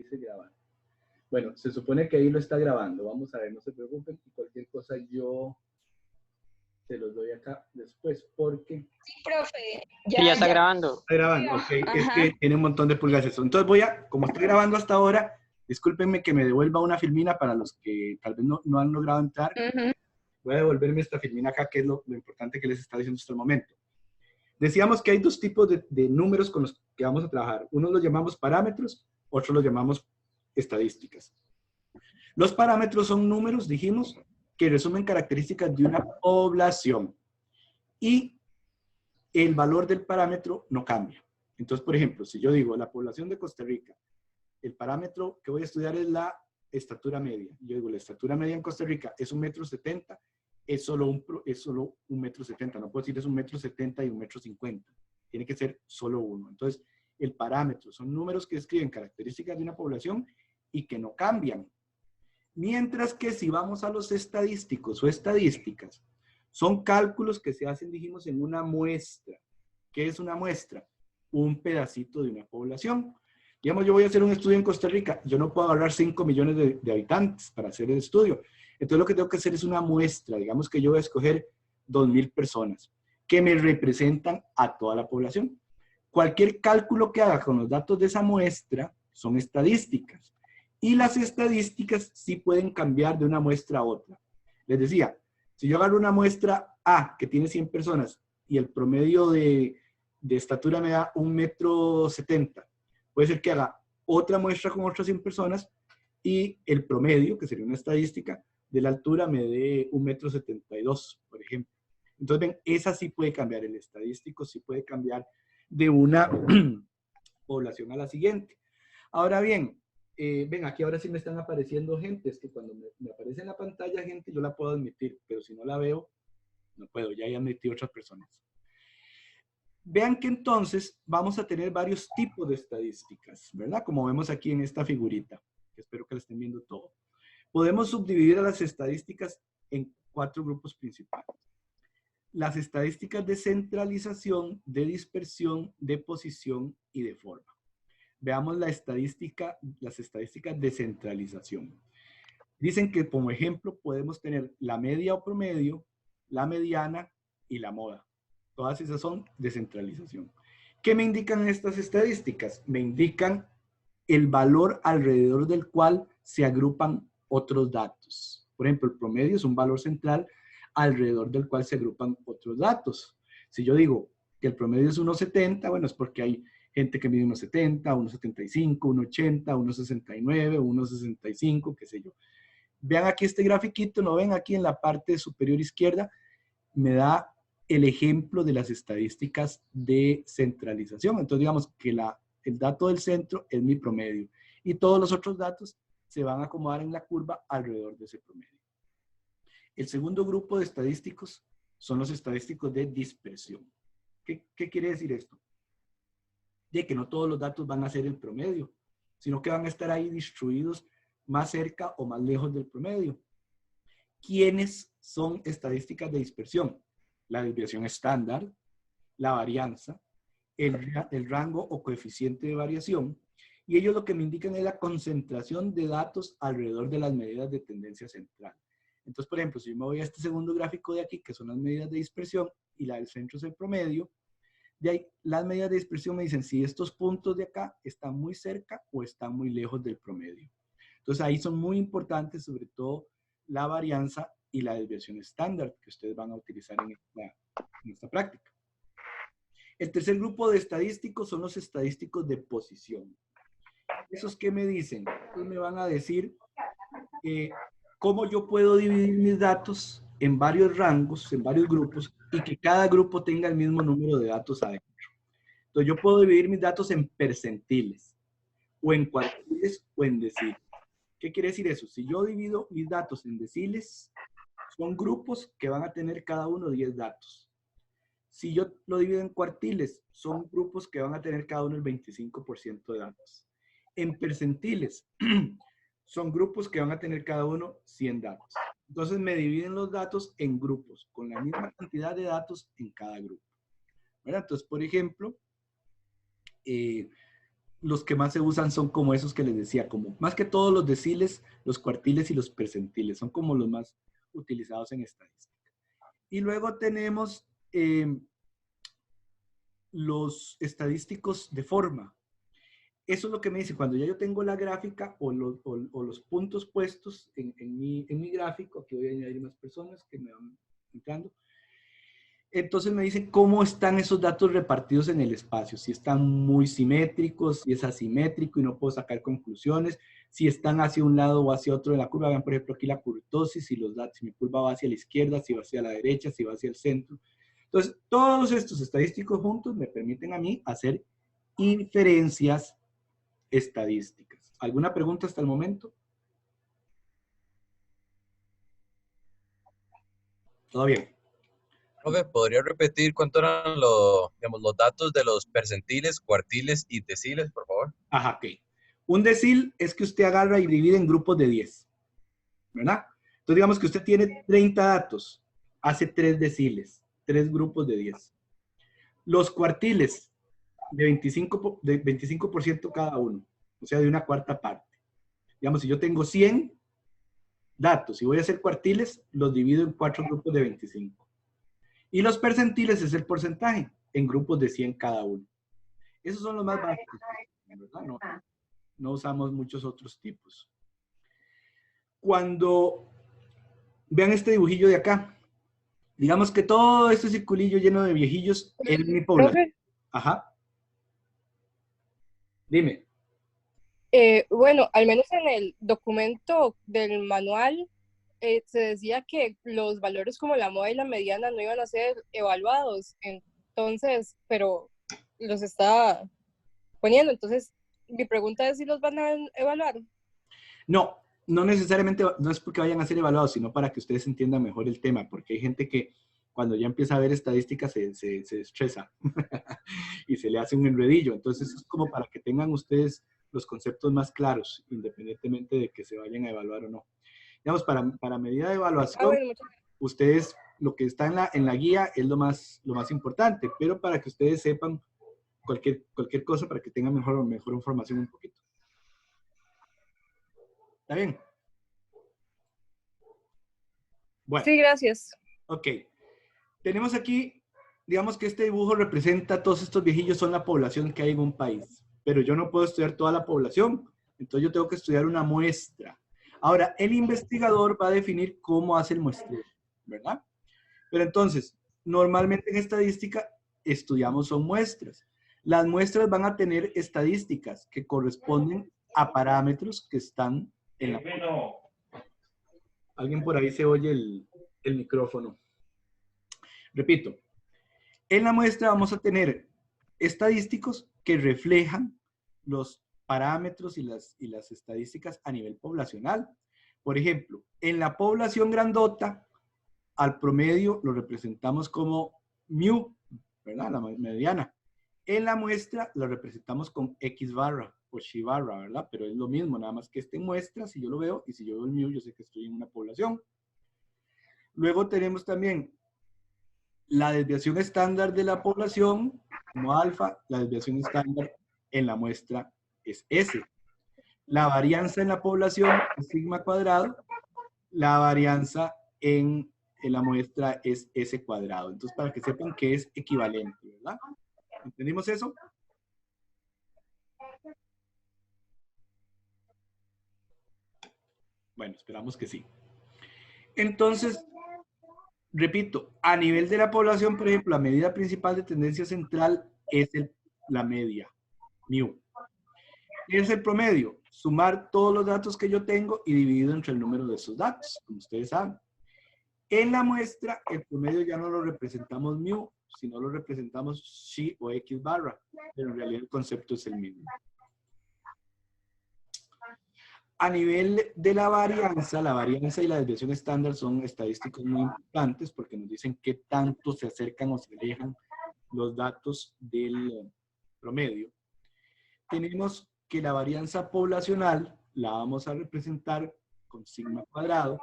dice grabar. Bueno, se supone que ahí lo está grabando. Vamos a ver, no se preocupen. Cualquier cosa yo se los doy acá después porque... Sí, profe. Sí, ya está grabando. Está grabando, ok. Ajá. Es que tiene un montón de pulgadas. Entonces voy a, como estoy grabando hasta ahora, discúlpenme que me devuelva una filmina para los que tal vez no han logrado entrar. Voy a devolverme esta filmina acá, que es lo importante que les está diciendo hasta el momento. Decíamos que hay dos tipos de números con los que vamos a trabajar. Unos los llamamos parámetros, otros los llamamos estadísticas. Los parámetros son números, dijimos, que resumen características de una población. Y el valor del parámetro no cambia. Entonces, por ejemplo, si yo digo la población de Costa Rica, el parámetro que voy a estudiar es la estatura media. Yo digo, la estatura media en Costa Rica es 1,70 m, es solo 1,70 m. No puedo decir es 1,70 m y 1,50 m. Tiene que ser solo uno. Entonces, el parámetro son números que describen características de una población y que no cambian. Mientras que si vamos a los estadísticos o estadísticas, son cálculos que se hacen, dijimos, en una muestra. ¿Qué es una muestra? Un pedacito de una población. Digamos, yo voy a hacer un estudio en Costa Rica. Yo no puedo agarrar 5 millones de habitantes para hacer el estudio. Entonces, lo que tengo que hacer es una muestra. Digamos que yo voy a escoger 2,000 personas que me representan a toda la población. Cualquier cálculo que haga con los datos de esa muestra son estadísticas. Y las estadísticas sí pueden cambiar de una muestra a otra. Les decía, si yo agarro una muestra A que tiene 100 personas y el promedio de estatura me da 1,70 m, puede ser que haga otra muestra con otras 100 personas y el promedio, que sería una estadística, de la altura me dé 1,72 m, por ejemplo. Entonces, ven, esa sí puede cambiar. El estadístico sí puede cambiar de una población a la siguiente. Ahora bien, ven, aquí ahora sí me están apareciendo gente. Es que cuando me aparece en la pantalla gente, yo la puedo admitir, pero si no la veo, no puedo. Ya admití otras personas. Vean que entonces vamos a tener varios tipos de estadísticas, ¿verdad? Como vemos aquí en esta figurita, que espero que la estén viendo todo. Podemos subdividir a las estadísticas en 4 grupos principales. Las estadísticas de centralización, de dispersión, de posición y de forma. Veamos las estadísticas de centralización. Dicen que como ejemplo podemos tener la media o promedio, la mediana y la moda. Todas esas son de centralización. ¿Qué me indican estas estadísticas? Me indican el valor alrededor del cual se agrupan otros datos. Por ejemplo, el promedio es un valor central alrededor del cual se agrupan otros datos. Si yo digo que el promedio es 1,70, bueno, es porque hay gente que mide 1,70, 1,75, 1,80, 1,69, 1,65, qué sé yo. Vean aquí este grafiquito, ¿no ven? Aquí en la parte superior izquierda me da el ejemplo de las estadísticas de centralización. Entonces, digamos que el dato del centro es mi promedio y todos los otros datos se van a acomodar en la curva alrededor de ese promedio. El segundo grupo de estadísticos son los estadísticos de dispersión. ¿Qué quiere decir esto? De que no todos los datos van a ser el promedio, sino que van a estar ahí distribuidos más cerca o más lejos del promedio. ¿Quiénes son estadísticas de dispersión? La desviación estándar, la varianza, el rango o coeficiente de variación, y ellos lo que me indican es la concentración de datos alrededor de las medidas de tendencia central. Entonces, por ejemplo, si yo me voy a este segundo gráfico de aquí, que son las medidas de dispersión, y la del centro es el promedio, de ahí las medidas de dispersión me dicen si estos puntos de acá están muy cerca o están muy lejos del promedio. Entonces, ahí son muy importantes, sobre todo, la varianza y la desviación estándar que ustedes van a utilizar en esta práctica. El tercer grupo de estadísticos son los estadísticos de posición. ¿Esos qué me dicen? Pues me van a decir cómo yo puedo dividir mis datos en varios rangos, en varios grupos, y que cada grupo tenga el mismo número de datos adentro. Entonces yo puedo dividir mis datos en percentiles, o en cuartiles, o en deciles. ¿Qué quiere decir eso? Si yo divido mis datos en deciles, son grupos que van a tener cada uno 10 datos. Si yo lo divido en cuartiles, son grupos que van a tener cada uno el 25% de datos. En percentiles, son grupos que van a tener cada uno 100 datos. Entonces me dividen los datos en grupos, con la misma cantidad de datos en cada grupo. ¿Verdad? Entonces, por ejemplo, los que más se usan son como esos que les decía, como más que todos los deciles, los cuartiles y los percentiles, son como los más utilizados en estadística. Y luego tenemos los estadísticos de forma. Eso es lo que me dice, cuando ya yo tengo la gráfica o los puntos puestos en mi gráfico, aquí voy a añadir más personas que me van entrando, entonces me dice cómo están esos datos repartidos en el espacio, si están muy simétricos, si es asimétrico y no puedo sacar conclusiones, si están hacia un lado o hacia otro de la curva. Vean, por ejemplo, aquí la kurtosis, si mi curva va hacia la izquierda, si va hacia la derecha, si va hacia el centro. Entonces, todos estos estadísticos juntos me permiten a mí hacer inferencias estadísticas. ¿Alguna pregunta hasta el momento? ¿Todo bien? Profe, ¿podría repetir cuánto eran los, digamos, los datos de los percentiles, cuartiles y deciles, por favor? Ajá, ok. Un decil es que usted agarra y divide en grupos de 10, ¿verdad? Entonces, digamos que usted tiene 30 datos, hace 3 deciles, 3 grupos de 10. Los cuartiles, de 25% cada uno, o sea, de una cuarta parte. Digamos, si yo tengo 100 datos y voy a hacer cuartiles, los divido en 4 grupos de 25. Y los percentiles es el porcentaje, en grupos de 100 cada uno. Esos son los más básicos, ¿verdad? No usamos muchos otros tipos. Cuando vean este dibujillo de acá, digamos que todo este circulillo lleno de viejillos es mi población. Profe, Ajá. Dime. bueno, al menos en el documento del manual se decía que los valores como la moda y la mediana no iban a ser evaluados, entonces, pero los está poniendo. Entonces, mi pregunta es si los van a evaluar. No, no necesariamente, no es porque vayan a ser evaluados, sino para que ustedes entiendan mejor el tema, porque hay gente que cuando ya empieza a ver estadísticas se estresa y se le hace un enredillo. Entonces es como para que tengan ustedes los conceptos más claros, independientemente de que se vayan a evaluar o no. Digamos, para medida de evaluación, Bueno, ustedes, lo que está en la guía es lo más importante, pero para que ustedes sepan cualquier cosa, para que tengan mejor información un poquito. ¿Está bien? Bueno. sí, gracias. Ok. Tenemos aquí, digamos que este dibujo representa todos estos viejillos, son la población que hay en un país. Pero yo no puedo estudiar toda la población, entonces yo tengo que estudiar una muestra. Ahora, el investigador va a definir cómo hace el muestreo, ¿verdad? Pero entonces, normalmente en estadística estudiamos son muestras. Las muestras van a tener estadísticas que corresponden a parámetros que están en la... Alguien por ahí se oye el micrófono. Repito, en la muestra vamos a tener estadísticos que reflejan los parámetros y las estadísticas a nivel poblacional. Por ejemplo, en la población grandota, al promedio lo representamos como mu, ¿verdad? La mediana. En la muestra lo representamos con X barra o Xi barra, ¿verdad? Pero es lo mismo, nada más que este muestra, si yo lo veo, y si yo veo el mu, yo sé que estoy en una población. Luego tenemos también la desviación estándar de la población como alfa, la desviación estándar en la muestra es S. La varianza en la población es sigma cuadrado, la varianza en la muestra es S cuadrado. Entonces, para que sepan que es equivalente, ¿verdad? ¿Entendimos eso? Bueno, esperamos que sí. Entonces, repito, a nivel de la población, por ejemplo, la medida principal de tendencia central es la media, mu. ¿Qué es el promedio? Sumar todos los datos que yo tengo y dividido entre el número de esos datos, como ustedes saben. En la muestra, el promedio ya no lo representamos mu, sino lo representamos Xi o X barra, pero en realidad el concepto es el mismo. A nivel de la varianza y la desviación estándar son estadísticos muy importantes porque nos dicen qué tanto se acercan o se alejan los datos del promedio. Tenemos que la varianza poblacional la vamos a representar con sigma cuadrado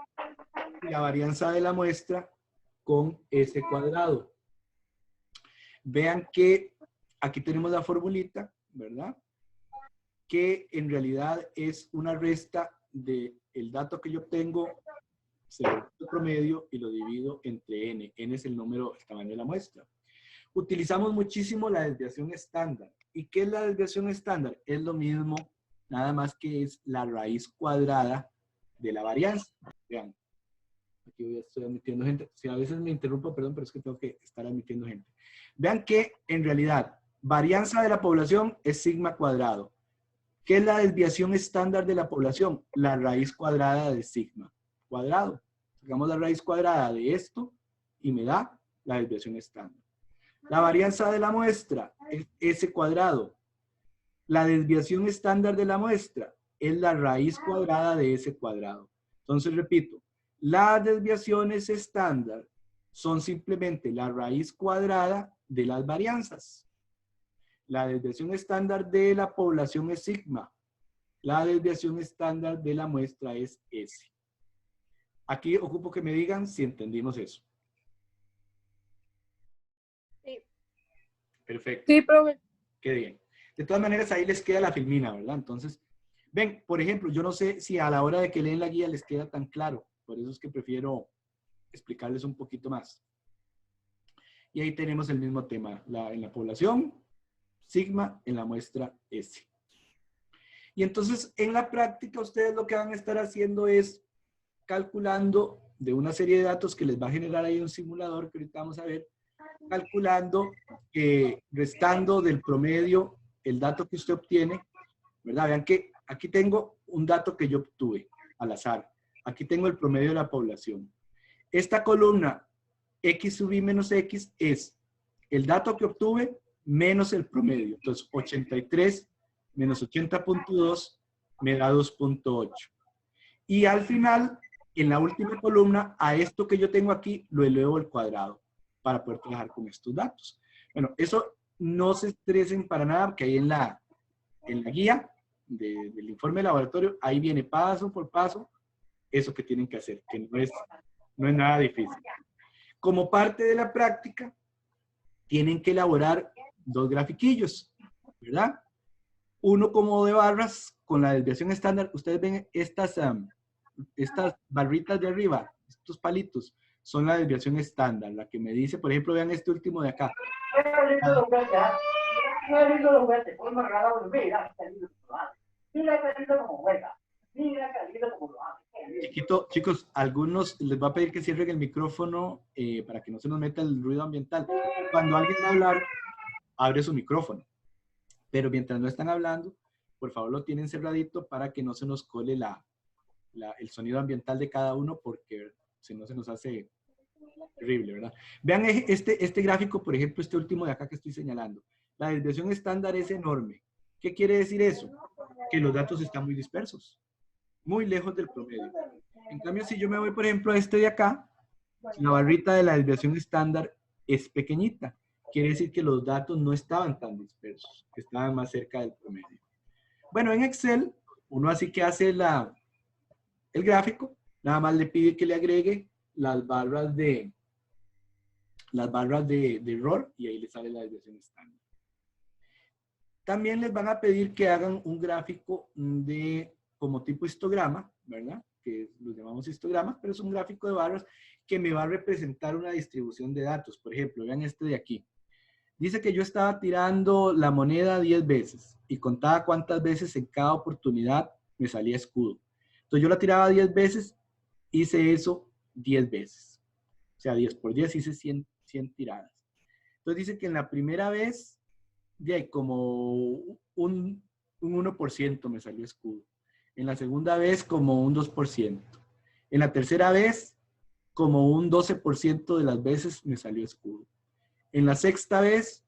y la varianza de la muestra con S cuadrado. Vean que aquí tenemos la formulita, ¿verdad? que en realidad es una resta del dato que yo obtengo, según el promedio, y lo divido entre n. N es el número, el tamaño de la muestra. Utilizamos muchísimo la desviación estándar. ¿Y qué es la desviación estándar? Es lo mismo, nada más que es la raíz cuadrada de la varianza. Vean, aquí estoy admitiendo gente. Si a veces me interrumpo, perdón, pero es que tengo que estar admitiendo gente. Vean que en realidad, varianza de la población es sigma cuadrado. ¿Qué es la desviación estándar de la población? La raíz cuadrada de sigma cuadrado. Sacamos la raíz cuadrada de esto y me da la desviación estándar. La varianza de la muestra es S cuadrado. La desviación estándar de la muestra es la raíz cuadrada de S cuadrado. Entonces, repito, las desviaciones estándar son simplemente la raíz cuadrada de las varianzas. La desviación estándar de la población es sigma. La desviación estándar de la muestra es S. Aquí ocupo que me digan si entendimos eso. Sí. Perfecto. Sí, profe. Qué bien. De todas maneras, ahí les queda la filmina, ¿verdad? Entonces, ven, por ejemplo, yo no sé si a la hora de que leen la guía les queda tan claro. Por eso es que prefiero explicarles un poquito más. Y ahí tenemos el mismo tema. En la población, sigma, en la muestra S. Y entonces, en la práctica, ustedes lo que van a estar haciendo es calculando de una serie de datos que les va a generar ahí un simulador que ahorita vamos a ver, calculando, restando del promedio el dato que usted obtiene, ¿verdad? Vean que aquí tengo un dato que yo obtuve al azar. Aquí tengo el promedio de la población. Esta columna X sub I menos X es el dato que obtuve menos el promedio. Entonces, 83 menos 80.2 me da 2.8. Y al final, en la última columna, a esto que yo tengo aquí, lo elevo al cuadrado para poder trabajar con estos datos. Bueno, eso no se estresen para nada, porque ahí en la guía del informe de laboratorio, ahí viene paso por paso eso que tienen que hacer, que no es nada difícil. Como parte de la práctica, tienen que elaborar dos grafiquillos, ¿verdad? Uno como de barras con la desviación estándar. Ustedes ven estas barritas de arriba, estos palitos, son la desviación estándar. La que me dice, por ejemplo, vean este último de acá. Chiquito, chicos, algunos les va a pedir que cierren el micrófono para que no se nos meta el ruido ambiental. Cuando alguien va a hablar, abre su micrófono. Pero mientras no están hablando, por favor lo tienen cerradito para que no se nos cole el sonido ambiental de cada uno, porque si no se nos hace terrible, ¿verdad? Vean este gráfico, por ejemplo, este último de acá que estoy señalando. La desviación estándar es enorme. ¿Qué quiere decir eso? Que los datos están muy dispersos, muy lejos del promedio. En cambio, si yo me voy, por ejemplo, a este de acá, la barrita de la desviación estándar es pequeñita. Quiere decir que los datos no estaban tan dispersos, que estaban más cerca del promedio. Bueno, en Excel, uno así que hace el gráfico, nada más le pide que le agregue las barras de error y ahí le sale la desviación estándar. También les van a pedir que hagan un gráfico como tipo histograma, ¿verdad? Que lo llamamos histograma, pero es un gráfico de barras que me va a representar una distribución de datos. Por ejemplo, vean este de aquí. Dice que yo estaba tirando la moneda 10 veces y contaba cuántas veces en cada oportunidad me salía escudo. Entonces yo la tiraba 10 veces, hice eso 10 veces. O sea, 10 por 10 hice 100 tiradas. Entonces dice que en la primera vez, como un 1% me salió escudo. En la segunda vez, como un 2%. En la tercera vez, como un 12% de las veces me salió escudo. En la sexta vez,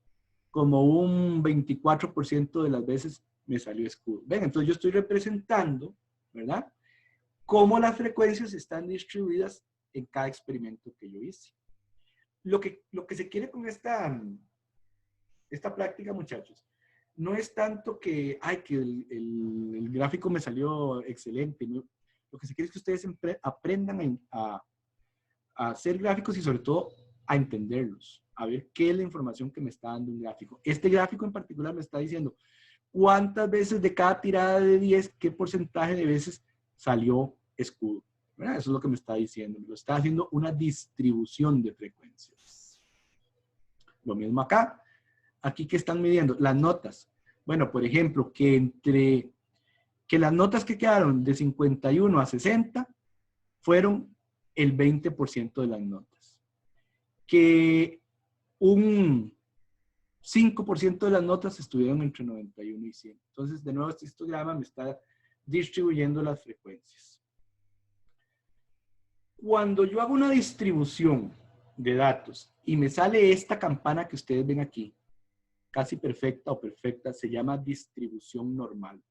como un 24% de las veces me salió escudo. Ven, entonces yo estoy representando, ¿verdad? Cómo las frecuencias están distribuidas en cada experimento que yo hice. Lo que se quiere con esta práctica, muchachos, no es tanto que el gráfico me salió excelente. ¿No? Lo que se quiere es que ustedes aprendan a hacer gráficos y sobre todo a entenderlos, a ver qué es la información que me está dando un gráfico. Este gráfico en particular me está diciendo cuántas veces de cada tirada de 10, qué porcentaje de veces salió escudo. ¿Verdad? Eso es lo que me está diciendo. Me lo está haciendo una distribución de frecuencias. Lo mismo acá. Aquí, ¿qué están midiendo? Las notas. Bueno, por ejemplo, que las notas que quedaron de 51 a 60 fueron el 20% de las notas. Que un 5% de las notas estuvieron entre 91 y 100. Entonces, de nuevo, este histograma me está distribuyendo las frecuencias. Cuando yo hago una distribución de datos y me sale esta campana que ustedes ven aquí, casi perfecta o perfecta, se llama distribución normal.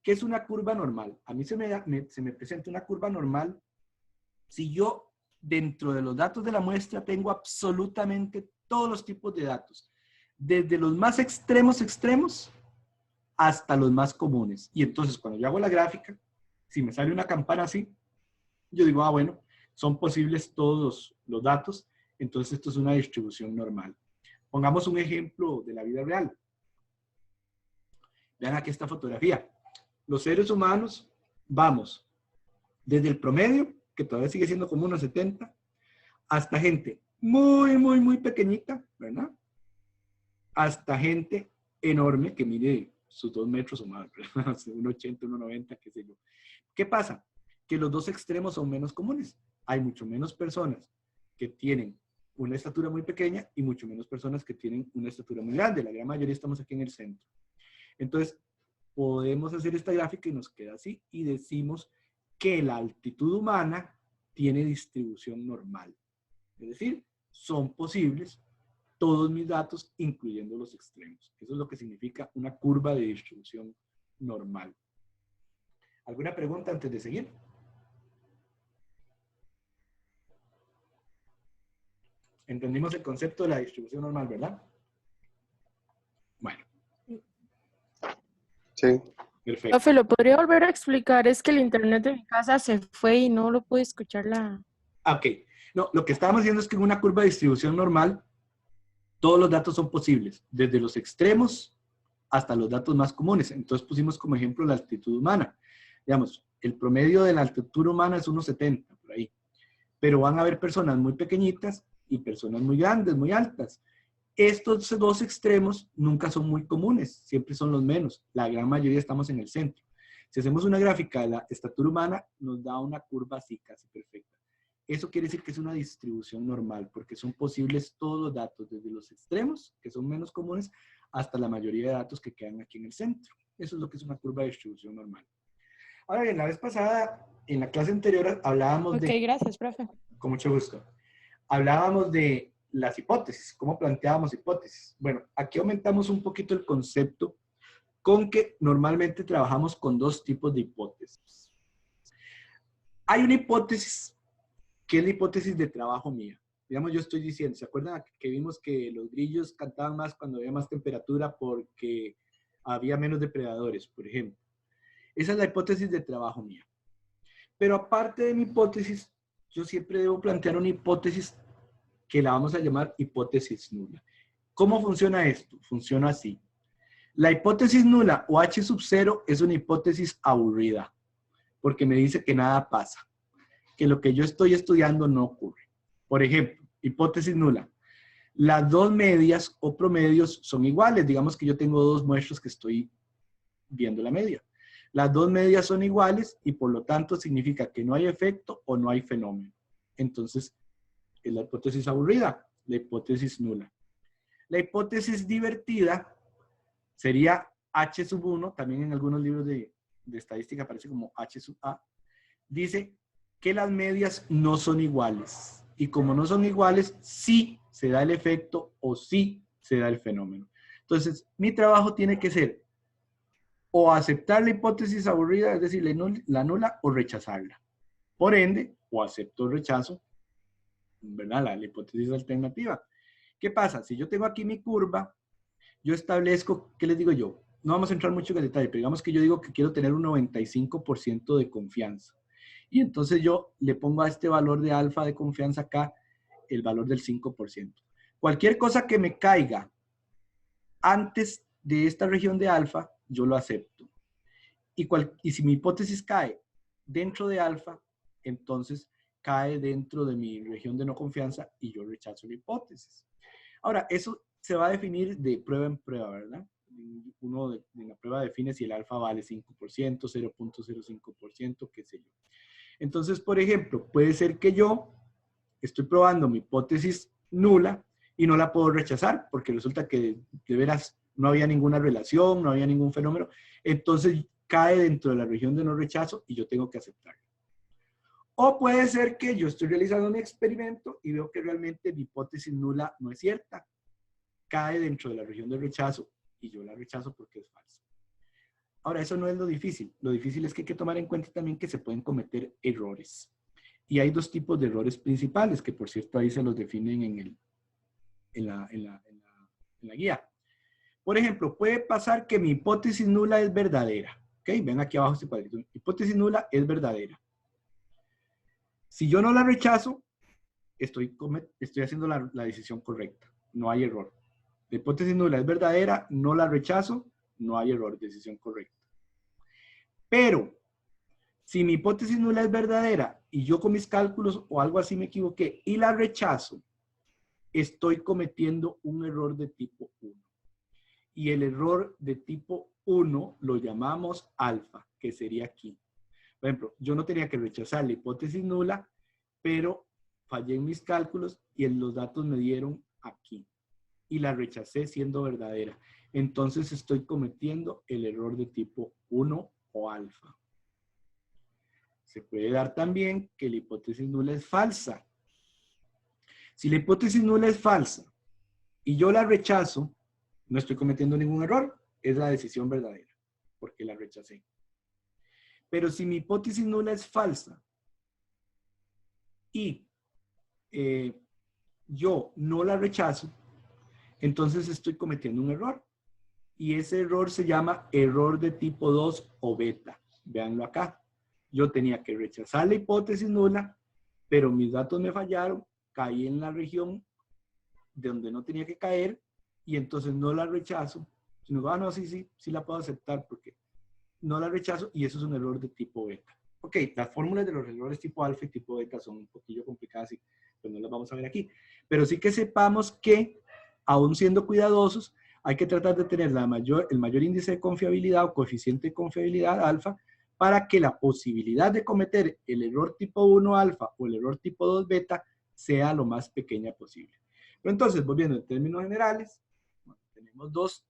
¿Qué es una curva normal? A mí se me presenta una curva normal si yo dentro de los datos de la muestra tengo absolutamente todos los tipos de datos, desde los más extremos hasta los más comunes. Y entonces cuando yo hago la gráfica, si me sale una campana así, yo digo, bueno, son posibles todos los datos, entonces esto es una distribución normal. Pongamos un ejemplo de la vida real. Vean aquí esta fotografía. Los seres humanos vamos desde el promedio, que todavía sigue siendo como unos 70, hasta gente muy pequeñita, ¿verdad? Hasta gente enorme que mide sus 2 metros o más, 1,80, 1,90, qué sé yo. ¿Qué pasa? Que los dos extremos son menos comunes. Hay mucho menos personas que tienen una estatura muy pequeña y mucho menos personas que tienen una estatura muy grande. La gran mayoría estamos aquí en el centro. Entonces, podemos hacer esta gráfica y nos queda así y decimos que la altitud humana tiene distribución normal. Es decir, son posibles todos mis datos, incluyendo los extremos. Eso es lo que significa una curva de distribución normal. ¿Alguna pregunta antes de seguir? Entendimos el concepto de la distribución normal, ¿verdad? Bueno. Sí. Perfecto. Profe, ¿lo podría volver a explicar? Es que el internet de mi casa se fue y no lo pude escuchar Ok. No, lo que estábamos diciendo es que en una curva de distribución normal, todos los datos son posibles, desde los extremos hasta los datos más comunes. Entonces pusimos como ejemplo la altitud humana. Digamos, el promedio de la altitud humana es 1,70, por ahí. Pero van a haber personas muy pequeñitas y personas muy grandes, muy altas. Estos dos extremos nunca son muy comunes, siempre son los menos. La gran mayoría estamos en el centro. Si hacemos una gráfica de la estatura humana, nos da una curva así, casi perfecta. Eso quiere decir que es una distribución normal, porque son posibles todos los datos, desde los extremos, que son menos comunes, hasta la mayoría de datos que quedan aquí en el centro. Eso es lo que es una curva de distribución normal. Ahora bien, la vez pasada, en la clase anterior, hablábamos de... Ok, gracias, profe. Con mucho gusto. Hablábamos de las hipótesis, cómo planteábamos hipótesis. Bueno, aquí aumentamos un poquito el concepto con que normalmente trabajamos con 2 tipos de hipótesis. Hay una hipótesis que es la hipótesis de trabajo mía. Digamos, yo estoy diciendo, ¿se acuerdan que vimos que los grillos cantaban más cuando había más temperatura porque había menos depredadores, por ejemplo? Esa es la hipótesis de trabajo mía. Pero aparte de mi hipótesis, yo siempre debo plantear una hipótesis que la vamos a llamar hipótesis nula. ¿Cómo funciona esto? Funciona así. La hipótesis nula o H sub 0 es una hipótesis aburrida, porque me dice que nada pasa, que lo que yo estoy estudiando no ocurre. Por ejemplo, hipótesis nula. Las 2 medias o promedios son iguales. Digamos que yo tengo 2 muestras que estoy viendo la media. Las 2 medias son iguales y por lo tanto significa que no hay efecto o no hay fenómeno. Entonces, es la hipótesis aburrida, la hipótesis nula. La hipótesis divertida sería H sub 1, también en algunos libros de estadística aparece como H sub A. Dice que las medias no son iguales. Y como no son iguales, sí se da el efecto o sí se da el fenómeno. Entonces, mi trabajo tiene que ser o aceptar la hipótesis aburrida, es decir, la nula, o rechazarla. Por ende, o acepto o rechazo, ¿verdad? La hipótesis alternativa. ¿Qué pasa? Si yo tengo aquí mi curva, yo establezco, ¿qué les digo yo? No vamos a entrar mucho en el detalle, pero digamos que yo digo que quiero tener un 95% de confianza. Y entonces yo le pongo a este valor de alfa de confianza acá el valor del 5%. Cualquier cosa que me caiga antes de esta región de alfa, yo lo acepto. Y si mi hipótesis cae dentro de alfa, entonces cae dentro de mi región de no confianza y yo rechazo la hipótesis. Ahora, eso se va a definir de prueba en prueba, ¿verdad? Uno en la prueba define si el alfa vale 5%, 0.05%, qué sé yo. Entonces, por ejemplo, puede ser que yo estoy probando mi hipótesis nula y no la puedo rechazar porque resulta que de veras no había ninguna relación, no había ningún fenómeno. Entonces cae dentro de la región de no rechazo y yo tengo que aceptarlo. O puede ser que yo estoy realizando un experimento y veo que realmente mi hipótesis nula no es cierta. Cae dentro de la región de rechazo y yo la rechazo porque es falsa. Ahora, eso no es lo difícil. Lo difícil es que hay que tomar en cuenta también que se pueden cometer errores. Y hay dos tipos de errores principales, que por cierto ahí se los definen en la guía. Por ejemplo, puede pasar que mi hipótesis nula es verdadera. ¿Ok? Ven aquí abajo este cuadrito. Hipótesis nula es verdadera. Si yo no la rechazo, estoy haciendo la decisión correcta. No hay error. La hipótesis nula es verdadera, no la rechazo, no hay error, decisión correcta. Pero, si mi hipótesis nula es verdadera y yo con mis cálculos o algo así me equivoqué y la rechazo, estoy cometiendo un error de tipo 1. Y el error de tipo 1 lo llamamos alfa, que sería aquí. Por ejemplo, yo no tenía que rechazar la hipótesis nula, pero fallé en mis cálculos y los datos me dieron aquí. Y la rechacé siendo verdadera. Entonces estoy cometiendo el error de tipo 1 o alfa. Se puede dar también que la hipótesis nula es falsa. Si la hipótesis nula es falsa y yo la rechazo, no estoy cometiendo ningún error. Es la decisión verdadera, porque la rechacé. Pero si mi hipótesis nula es falsa y yo no la rechazo, entonces estoy cometiendo un error. Y ese error se llama error de tipo 2 o beta. Véanlo acá. Yo tenía que rechazar la hipótesis nula, pero mis datos me fallaron, caí en la región de donde no tenía que caer y entonces no la rechazo, sino, no, sí la puedo aceptar porque no la rechazo y eso es un error de tipo beta. Ok, las fórmulas de los errores tipo alfa y tipo beta son un poquillo complicadas y pues no las vamos a ver aquí. Pero sí que sepamos que, aún siendo cuidadosos, hay que tratar de tener el mayor índice de confiabilidad o coeficiente de confiabilidad alfa para que la posibilidad de cometer el error tipo 1 alfa o el error tipo 2 beta sea lo más pequeña posible. Pero entonces, volviendo en términos generales, tenemos dos,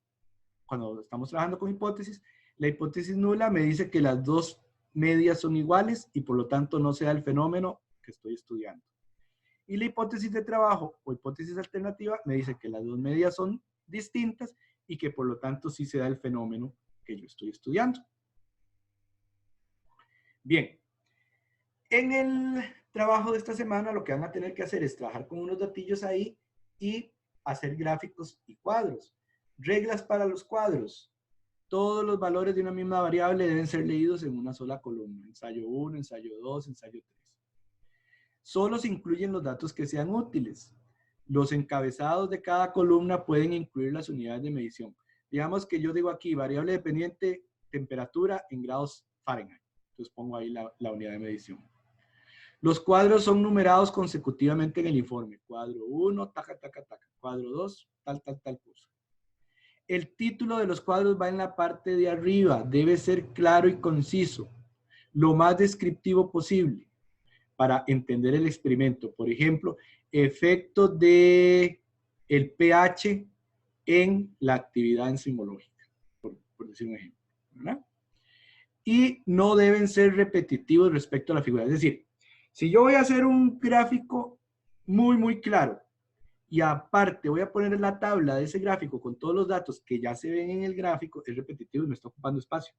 cuando estamos trabajando con hipótesis, la hipótesis nula me dice que las dos medias son iguales y por lo tanto no se da el fenómeno que estoy estudiando. Y la hipótesis de trabajo o hipótesis alternativa me dice que las dos medias son distintas y que por lo tanto sí se da el fenómeno que yo estoy estudiando. Bien, en el trabajo de esta semana lo que van a tener que hacer es trabajar con unos datillos ahí y hacer gráficos y cuadros. Reglas para los cuadros. Todos los valores de una misma variable deben ser leídos en una sola columna. Ensayo 1, ensayo 2, ensayo 3. Solo se incluyen los datos que sean útiles. Los encabezados de cada columna pueden incluir las unidades de medición. Digamos que yo digo aquí, variable dependiente, temperatura en grados Fahrenheit. Entonces pongo ahí la unidad de medición. Los cuadros son numerados consecutivamente en el informe. Cuadro 1, taca, taca, taca. Cuadro 2, tal, tal, tal cosa. El título de los cuadros va en la parte de arriba. Debe ser claro y conciso. Lo más descriptivo posible para entender el experimento. Por ejemplo, efecto de el pH en la actividad enzimológica, por decir un ejemplo, ¿verdad? Y no deben ser repetitivos respecto a la figura. Es decir, si yo voy a hacer un gráfico muy claro y aparte voy a poner la tabla de ese gráfico con todos los datos que ya se ven en el gráfico, es repetitivo y me está ocupando espacio.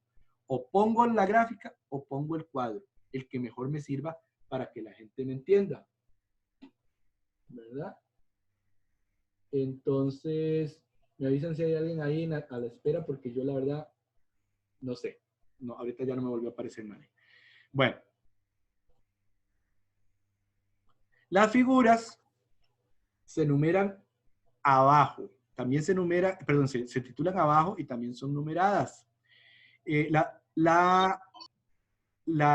O pongo la gráfica o pongo el cuadro, el que mejor me sirva para que la gente me entienda. ¿Verdad? Entonces, me avisan si hay alguien ahí a la espera porque yo la verdad no sé. No, ahorita ya no me volvió a aparecer nadie. Bueno. Las figuras se enumeran abajo también se numera, perdón, se titulan abajo y también son numeradas. La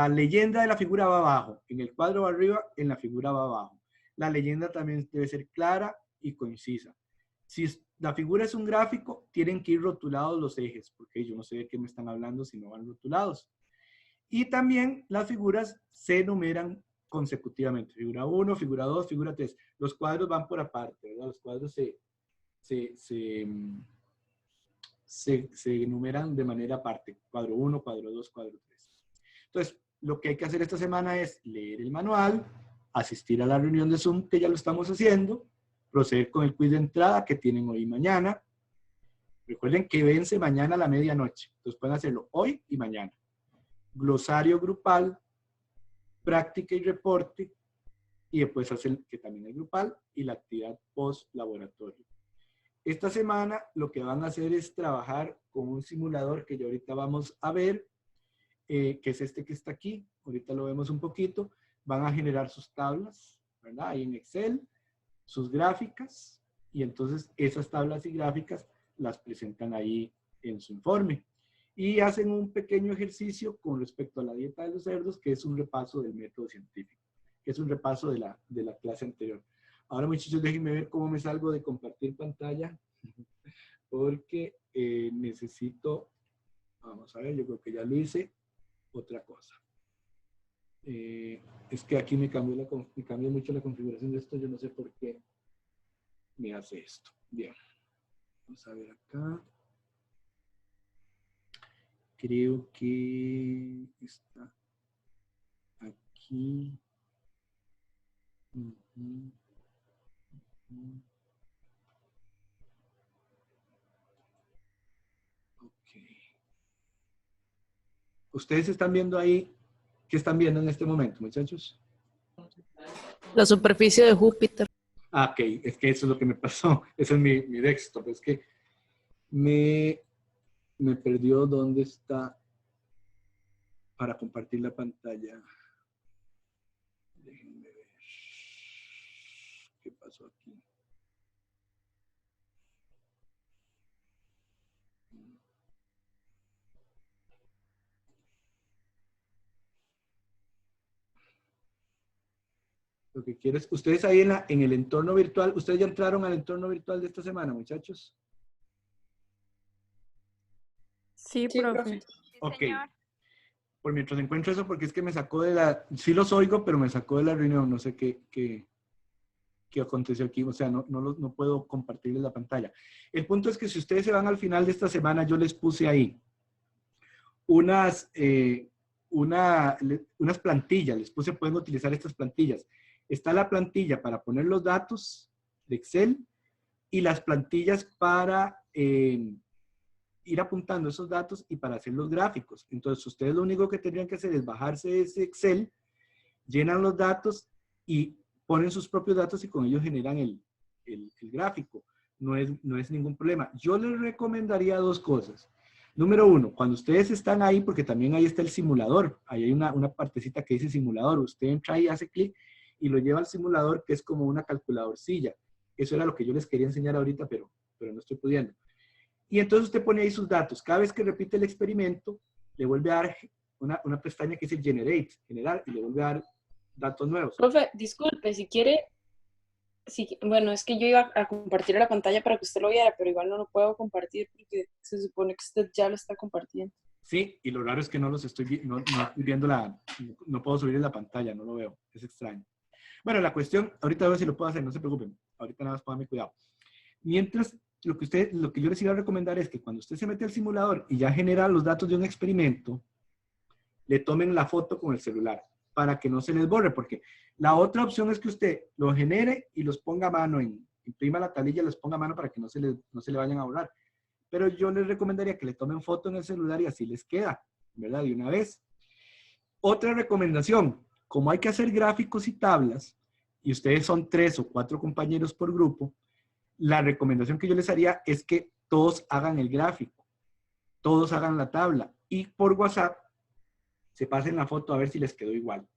leyenda de la figura va abajo, en el cuadro va arriba, en la figura va abajo. La leyenda también debe ser clara y concisa. Si la figura es un gráfico, tienen que ir rotulados los ejes, porque yo no sé de qué me están hablando si no van rotulados. Y también las figuras se numeran consecutivamente. Figura 1, figura 2, figura 3. Los cuadros van por aparte, ¿verdad? Los cuadros se enumeran de manera aparte. Cuadro 1, cuadro 2, cuadro 3. Entonces, lo que hay que hacer esta semana es leer el manual, asistir a la reunión de Zoom, que ya lo estamos haciendo, proceder con el quiz de entrada que tienen hoy y mañana. Recuerden que vence mañana a la medianoche. Entonces pueden hacerlo hoy y mañana. Glosario grupal, práctica y reporte, y después hacen que también es grupal, y la actividad post-laboratorio. Esta semana lo que van a hacer es trabajar con un simulador que ya ahorita vamos a ver, que es este que está aquí. Ahorita lo vemos un poquito. Van a generar sus tablas, ¿verdad? Ahí en Excel, sus gráficas, y entonces esas tablas y gráficas las presentan ahí en su informe. Y hacen un pequeño ejercicio con respecto a la dieta de los cerdos, que es un repaso del método científico, que es un repaso de la clase anterior. Ahora, muchachos, déjenme ver cómo me salgo de compartir pantalla, porque necesito, vamos a ver, yo creo que ya lo hice, otra cosa. Es que aquí me cambió mucho la configuración de esto, yo no sé por qué me hace esto. Bien, vamos a ver acá. Creo que está aquí. Ok. ¿Ustedes están viendo ahí? ¿Qué están viendo en este momento, muchachos? La superficie de Júpiter. Ah, ok, es que eso es lo que me pasó. Ese es mi desktop. Es que me perdió dónde está para compartir la pantalla. Déjenme ver. ¿Qué pasó aquí? Lo que quiero es, ustedes ahí en el entorno virtual, ¿ustedes ya entraron al entorno virtual de esta semana, muchachos? Sí, profe. Ok. Por mientras encuentro eso, porque es que me sacó de la... Sí los oigo, pero me sacó de la reunión. No sé qué aconteció aquí. O sea, no puedo compartirles la pantalla. El punto es que si ustedes se van al final de esta semana, yo les puse ahí unas plantillas. Les puse, pueden utilizar estas plantillas. Está la plantilla para poner los datos de Excel y las plantillas para... ir apuntando esos datos y para hacer los gráficos. Entonces, ustedes lo único que tendrían que hacer es bajarse ese Excel, llenan los datos y ponen sus propios datos y con ellos generan el gráfico. No es ningún problema. Yo les recomendaría dos cosas. Número uno, cuando ustedes están ahí, porque también ahí está el simulador, ahí hay una partecita que dice simulador, usted entra ahí, hace clic y lo lleva al simulador, que es como una calculadorcilla. Eso era lo que yo les quería enseñar ahorita, pero no estoy pudiendo. Y entonces usted pone ahí sus datos. Cada vez que repite el experimento, le vuelve a dar una pestaña que dice Generate, generar, y le vuelve a dar datos nuevos. Profe, disculpe, si quiere, bueno, es que yo iba a compartir la pantalla para que usted lo viera, pero igual no lo puedo compartir porque se supone que usted ya lo está compartiendo. Sí, y lo raro es que no estoy viendo no puedo subir en la pantalla, no lo veo, es extraño. Bueno, la cuestión, ahorita a ver si lo puedo hacer, no se preocupen, ahorita nada más pónganme cuidado. Mientras, lo que yo les iba a recomendar es que cuando usted se mete al simulador y ya genera los datos de un experimento, le tomen la foto con el celular para que no se les borre, porque la otra opción es que usted los genere y los ponga a mano, imprima la tablilla y los ponga a mano para que no se le vayan a borrar. Pero yo les recomendaría que le tomen foto en el celular y así les queda, ¿verdad? De una vez. Otra recomendación, como hay que hacer gráficos y tablas, y ustedes son 3 o 4 compañeros por grupo, la recomendación que yo les haría es que todos hagan el gráfico, todos hagan la tabla y por WhatsApp se pasen la foto a ver si les quedó igual.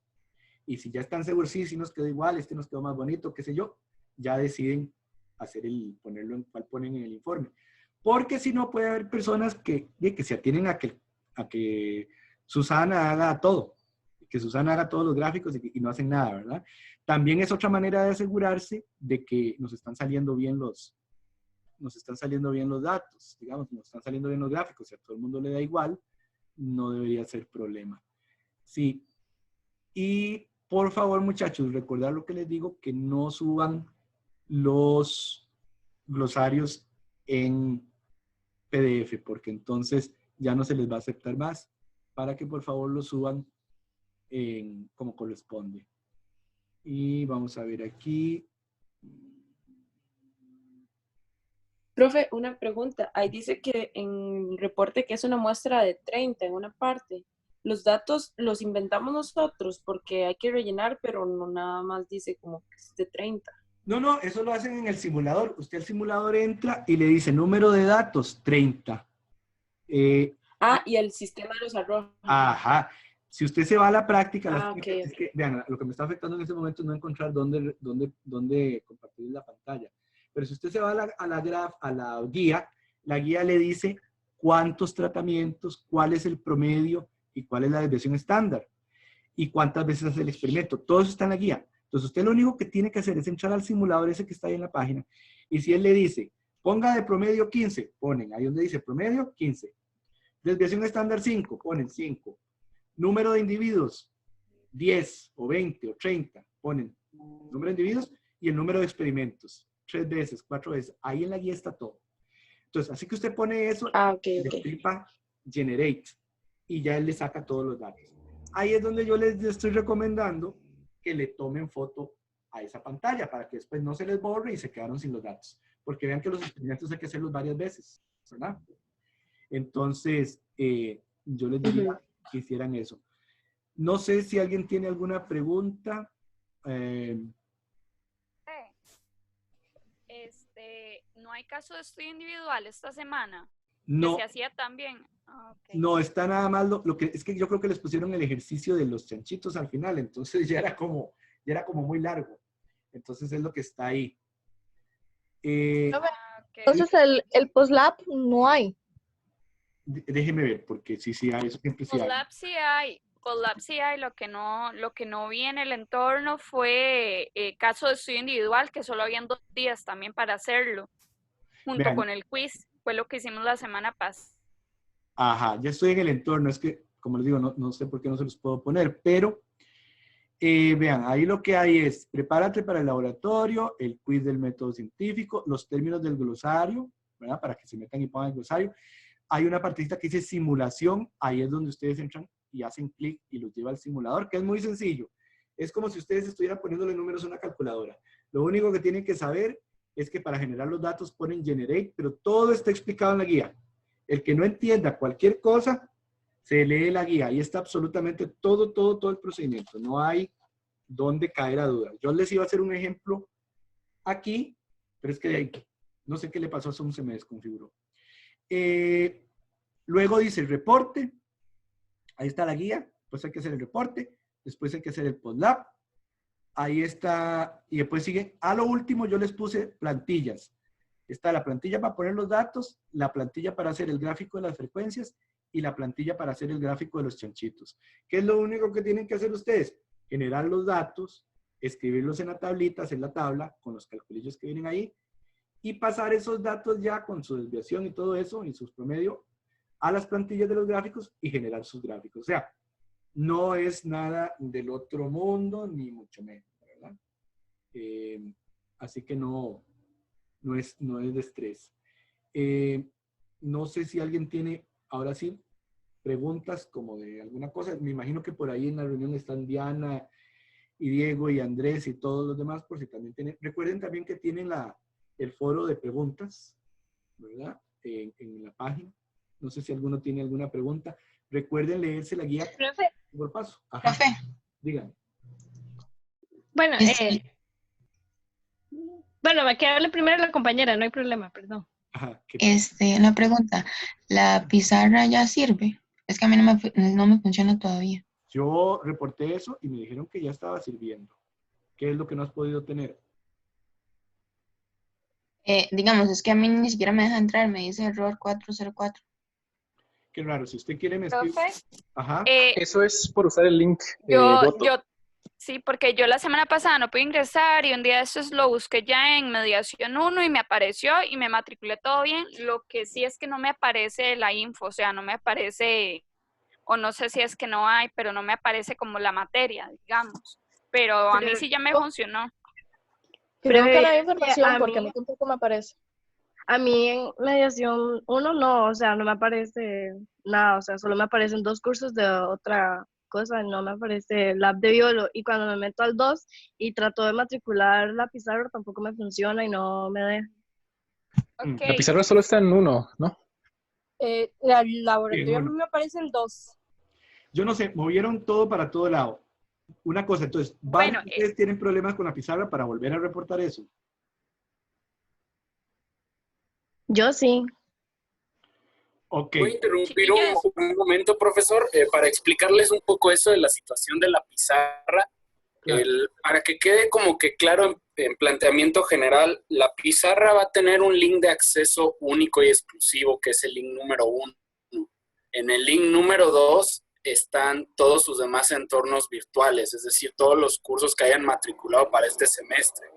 Y si ya están seguros, sí nos quedó igual, nos quedó más bonito, qué sé yo, ya deciden ponerlo en cuál ponen en el informe. Porque si no puede haber personas que se atienen a que Susana haga todo, que Susana haga todos los gráficos y no hacen nada, ¿verdad? También es otra manera de asegurarse de que nos están saliendo bien los datos, digamos, nos están saliendo bien los gráficos, si a todo el mundo le da igual, no debería ser problema. Sí, y por favor, muchachos, recordar lo que les digo, que no suban los glosarios en PDF, porque entonces ya no se les va a aceptar más, para que por favor lo suban como corresponde. Y vamos a ver aquí. Profe, una pregunta. Ahí dice que en el reporte que es una muestra de 30 en una parte. Los datos los inventamos nosotros porque hay que rellenar, pero no nada más dice como que es de 30. No, eso lo hacen en el simulador. Usted al simulador entra y le dice número de datos, 30. Y el sistema los arroja. Ajá. Si usted se va a la práctica, Okay. Es que, vean, lo que me está afectando en este momento es no encontrar dónde compartir la pantalla. Pero si usted se va a la guía, la guía le dice cuántos tratamientos, cuál es el promedio y cuál es la desviación estándar y cuántas veces hace el experimento. Todo eso está en la guía. Entonces usted lo único que tiene que hacer es entrar al simulador ese que está ahí en la página y si él le dice, ponga de promedio 15, ponen ahí donde dice promedio 15. Desviación estándar 5, ponen 5. Número de individuos, 10 o 20 o 30, ponen número de individuos y el número de experimentos. 3 veces, 4 veces. Ahí en la guía está todo. Entonces, así que usted pone eso, le tripa generate y ya él le saca todos los datos. Ahí es donde yo les estoy recomendando que le tomen foto a esa pantalla para que después no se les borre y se quedaron sin los datos. Porque vean que los experimentos hay que hacerlos varias veces, ¿verdad? Entonces, yo les diría que hicieran eso. No sé si alguien tiene alguna pregunta. No hay caso de estudio individual esta semana. No. Que se hacía también. Okay. No, está nada más lo que es que yo creo que les pusieron el ejercicio de los chanchitos al final, entonces ya era como muy largo. Entonces es lo que está ahí. Entonces el PostLab no hay. Déjeme ver, porque sí hay, eso siempre sí hay. PostLab sí hay, lo que no vi en el entorno fue caso de estudio individual, que solo habían 2 días también para hacerlo, junto con el quiz, fue lo que hicimos la semana pasada. Ajá, ya estoy en el entorno, es que, como les digo, no sé por qué no se los puedo poner, pero vean, ahí lo que hay es, prepárate para el laboratorio, el quiz del método científico, los términos del glosario, ¿verdad? Para que se metan y pongan el glosario. Hay una partecita que dice simulación, ahí es donde ustedes entran y hacen clic y los lleva al simulador, que es muy sencillo. Es como si ustedes estuvieran poniéndole números a una calculadora. Lo único que tienen que saber es que para generar los datos ponen generate, pero todo está explicado en la guía. El que no entienda cualquier cosa, se lee la guía. Ahí está absolutamente todo el procedimiento. No hay dónde caer a dudas. Yo les iba a hacer un ejemplo aquí, pero es que de ahí, no sé qué le pasó, eso se me desconfiguró. Luego dice el reporte. Ahí está la guía. Pues hay que hacer el reporte. Después hay que hacer el PostLab. Ahí está. Y después sigue. A lo último yo les puse plantillas. Está la plantilla para poner los datos, la plantilla para hacer el gráfico de las frecuencias y la plantilla para hacer el gráfico de los chanchitos. ¿Qué es lo único que tienen que hacer ustedes? Generar los datos, escribirlos en la tablita, hacer la tabla con los calculillos que vienen ahí y pasar esos datos ya con su desviación y todo eso, y sus promedios, a las plantillas de los gráficos y generar sus gráficos. O sea, no es nada del otro mundo, ni mucho menos, ¿verdad? Así que no es de estrés. No sé si alguien tiene, ahora sí, preguntas como de alguna cosa. Me imagino que por ahí en la reunión están Diana y Diego y Andrés y todos los demás, por si también tienen. Recuerden también que tienen el foro de preguntas, ¿verdad? En la página. No sé si alguno tiene alguna pregunta. Recuerden leerse la guía por paso. Ajá. Profe. Díganme. Bueno, bueno, me queda hablar primero la compañera, no hay problema, perdón. Ajá, una pregunta. ¿La pizarra ya sirve? Es que a mí no me funciona todavía. Yo reporté eso y me dijeron que ya estaba sirviendo. ¿Qué es lo que no has podido tener? Digamos, es que a mí ni siquiera me deja entrar, me dice error 404. Qué raro, si usted quiere me escribe. Profe, Ajá. Eso es por usar el link. Voto. Sí, porque yo la semana pasada no pude ingresar y un día de estos lo busqué ya en mediación 1 y me apareció y me matriculé todo bien. Lo que sí es que no me aparece la info, o sea, no me aparece, o no sé si es que no hay, pero no me aparece como la materia, digamos. Pero a mí sí ya me funcionó. Creo que no hay a información porque a mí- mí tampoco me aparece. A mí en mediación uno no, o sea, no me aparece nada, o sea, solo me aparecen 2 cursos de otra cosa, no me aparece lab de biolo. Y cuando me meto al 2 y trato de matricular la pizarra, tampoco me funciona y no me deja. Ok, La pizarra solo está en 1, ¿no? El laboratorio a mí uno. me aparecen 2. Yo no sé, movieron todo para todo lado. Una cosa, entonces, Bueno, ¿varios de ustedes tienen problemas con la pizarra para volver a reportar eso? Yo sí. Ok. ¿Puedo interrumpir chiquillos, un momento, profesor, para explicarles un poco eso de la situación de la pizarra? Claro. Para que quede como que claro en planteamiento general, la pizarra va a tener un link de acceso único y exclusivo, que es el link número 1. En el link número 2 están todos sus demás entornos virtuales, es decir, todos los cursos que hayan matriculado para este semestre.